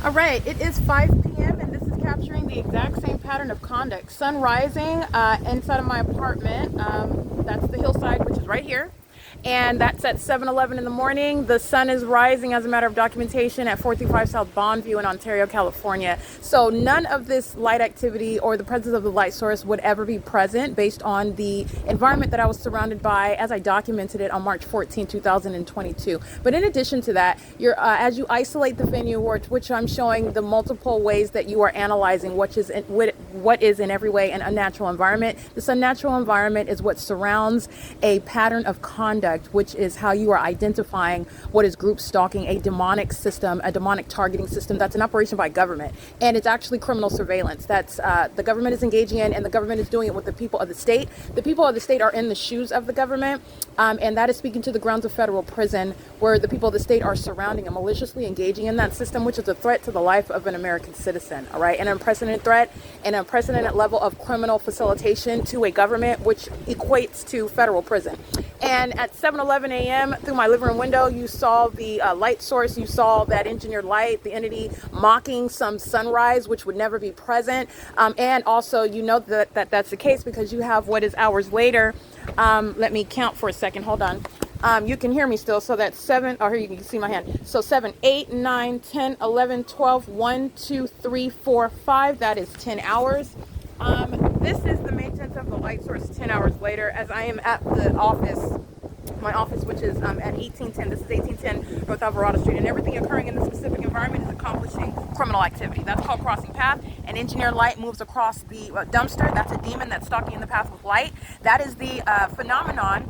All right, it is 5 p.m. and this is capturing the exact same pattern of conduct. Sun rising inside of my apartment. That's the hillside, which is right here. And that's at 7:11 in the morning. The sun is rising as a matter of documentation at 435 South Bondview in Ontario, California. So none of this light activity or the presence of the light source would ever be present based on the environment that I was surrounded by as I documented it on March 14, 2022. But in addition to that, as you isolate the venue, which I'm showing the multiple ways that you are analyzing what is in every way an unnatural environment. This unnatural environment is what surrounds a pattern of conduct, which is how you are identifying what is group stalking, a demonic system, a demonic targeting system that's an operation by government. And it's actually criminal surveillance that's the government is engaging in, and the government is doing it with the people of the state. The people of the state are in the shoes of the government, and that is speaking to the grounds of federal prison, where the people of the state are surrounding and maliciously engaging in that system, which is a threat to the life of an American citizen. All right, an unprecedented threat, an unprecedented level of criminal facilitation to a government, which equates to federal prison. And at 7:11 a.m. through my living room window, you saw the light source. You saw that engineered light, the entity mocking some sunrise, which would never be present. And also, you know that's the case because you have what is hours later. Let me count for a second. Hold on. You can hear me still. So that's 7. Oh, here you can see my hand. So 7, 8, 9, 10, 11, 12, 1, 2, 3, 4, 5. That is 10 hours. This is the maintenance of the light source 10 hours later as I am at the office, my office, which is at 1810. This is 1810 North Alvarado Street, and everything occurring in this specific environment is accomplishing criminal activity. That's called crossing path. An engineered light moves across the dumpster. That's a demon that's stalking in the path with light. That is the phenomenon.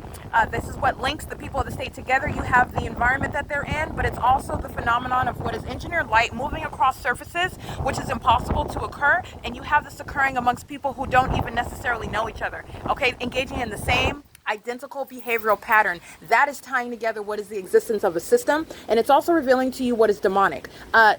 This is what links the people of the state together. You have the environment that they're in, but it's also the phenomenon of what is engineered light moving across surfaces, which is impossible to occur. And you have this occurring amongst people who don't even necessarily know each other. Okay, engaging in the same identical behavioral pattern. That is tying together what is the existence of a system, and it's also revealing to you what is demonic.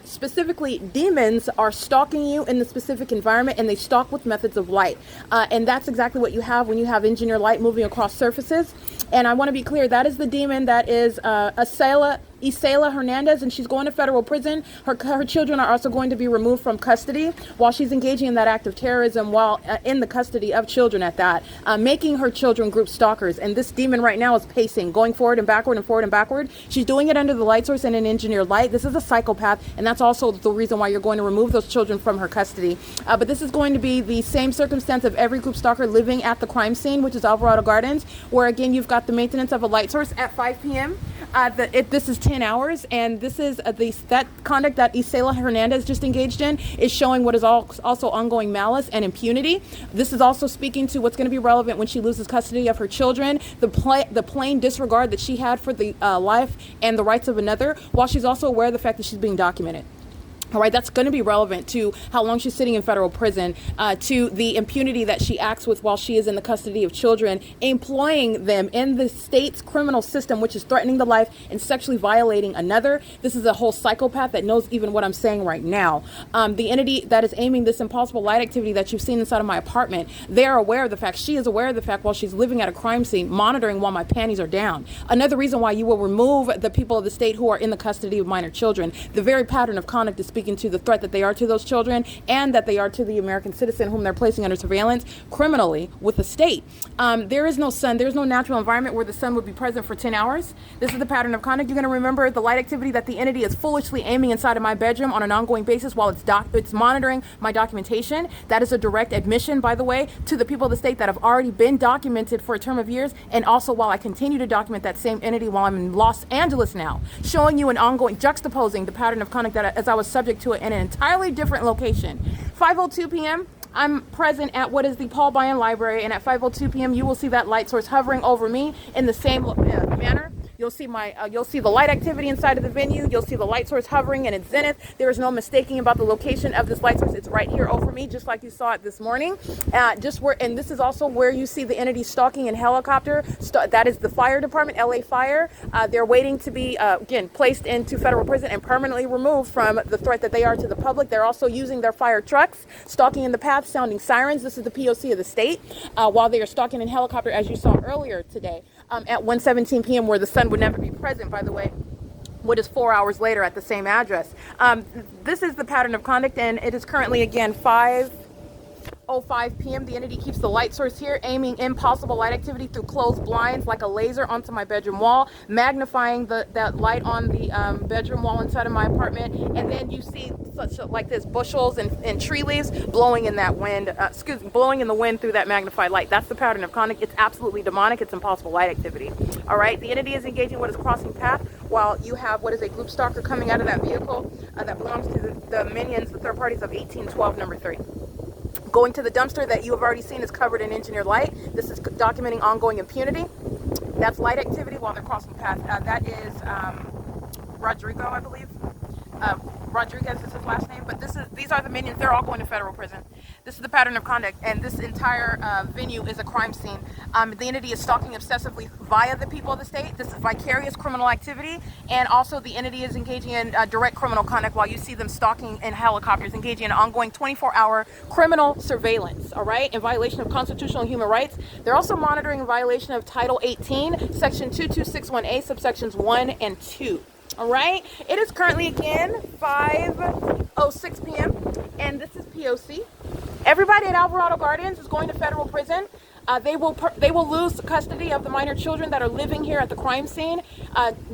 Specifically, demons are stalking you in the specific environment, and they stalk with methods of light. And that's exactly what you have when you have engineered light moving across surfaces. And I want to be clear, that is the demon that is Isela Hernandez, and she's going to federal prison. Her children are also going to be removed from custody while she's engaging in that act of terrorism while in the custody of children at that, making her children group stalkers. And this demon right now is pacing, going forward and backward and forward and backward. She's doing it under the light source and an engineered light. This is a psychopath, and that's also the reason why you're going to remove those children from her custody. But this is going to be the same circumstance of every group stalker living at the crime scene, which is Alvarado Gardens, where again you've got the maintenance of a light source at 5 p.m. This is 10 hours, and this is that conduct that Isela Hernandez just engaged in is showing what is also ongoing malice and impunity. This is also speaking to what's going to be relevant when she loses custody of her children, the plain disregard that she had for the life and the rights of another, while she's also aware of the fact that she's being documented. All right, that's going to be relevant to how long she's sitting in federal prison, to the impunity that she acts with while she is in the custody of children, employing them in the state's criminal system, which is threatening the life and sexually violating another. This is a whole psychopath that knows even what I'm saying right now. The entity that is aiming this impossible light activity that you've seen inside of my apartment, they are aware of the fact, she is aware of the fact while she's living at a crime scene, monitoring while my panties are down. Another reason why you will remove the people of the state who are in the custody of minor children. The very pattern of conduct is speaking to the threat that they are to those children and that they are to the American citizen whom they're placing under surveillance criminally with the state. There is no sun. There's no natural environment where the sun would be present for 10 hours. This is the pattern of conduct. You're going to remember the light activity that the entity is foolishly aiming inside of my bedroom on an ongoing basis while it's monitoring my documentation. That is a direct admission, by the way, to the people of the state that have already been documented for a term of years, and also while I continue to document that same entity while I'm in Los Angeles now, showing you an ongoing, juxtaposing the pattern of conduct that as I was subject to it in an entirely different location. 5:02 p.m. I'm present at what is the Paul Bryan Library, and at 5:02 p.m. you will see that light source hovering over me in the same manner. You'll see you'll see the light activity inside of the venue. You'll see the light source hovering in its zenith. There is no mistaking about the location of this light source. It's right here over me, just like you saw it this morning. And this is also where you see the entity stalking in helicopter. That is the fire department, LA Fire. They're waiting to be, again, placed into federal prison and permanently removed from the threat that they are to the public. They're also using their fire trucks, stalking in the path, sounding sirens. This is the P.O.C. of the state, while they are stalking in helicopter, as you saw earlier today, at 1:17 p.m., where the sun would never be present, by the way. what is 4 hours later at the same address. This is the pattern of conduct, and it is currently again 5:05 p.m. The entity keeps the light source here, aiming impossible light activity through closed blinds like a laser onto my bedroom wall, magnifying that light on the bedroom wall inside of my apartment. And then you see such like this bushels and tree leaves blowing in that wind, blowing in the wind through that magnified light. That's the pattern of conduct. It's absolutely demonic. It's impossible light activity. All right. The entity is engaging what is crossing path, while you have what is a group stalker coming out of that vehicle that belongs to the minions, the third parties of 1812 number 3. Going to the dumpster that you have already seen is covered in engineered light. This is documenting ongoing impunity. That's light activity while they're crossing paths. That is Rodrigo, I believe. Rodriguez is his last name, but these are the minions. They're all going to federal prison. This is the pattern of conduct, and this entire venue is a crime scene. The entity is stalking obsessively via the people of the state. This is vicarious criminal activity, and also the entity is engaging in direct criminal conduct while you see them stalking in helicopters, engaging in ongoing 24-hour criminal surveillance, all right, in violation of constitutional and human rights. They're also monitoring in violation of Title 18, Section 2261A, subsections 1 and 2. All right, it is currently again 5:06 p.m. and this is P.O.C. Everybody at Alvarado Gardens is going to federal prison. They will lose custody of the minor children that are living here at the crime scene,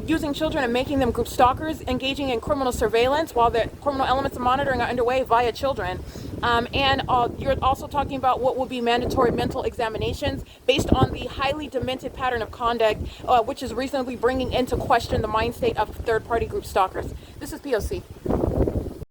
using children and making them group stalkers, engaging in criminal surveillance while the criminal elements of monitoring are underway via children. And you're also talking about what will be mandatory mental examinations based on the highly demented pattern of conduct, which is reasonably bringing into question the mind state of third-party group stalkers. This is P.O.C.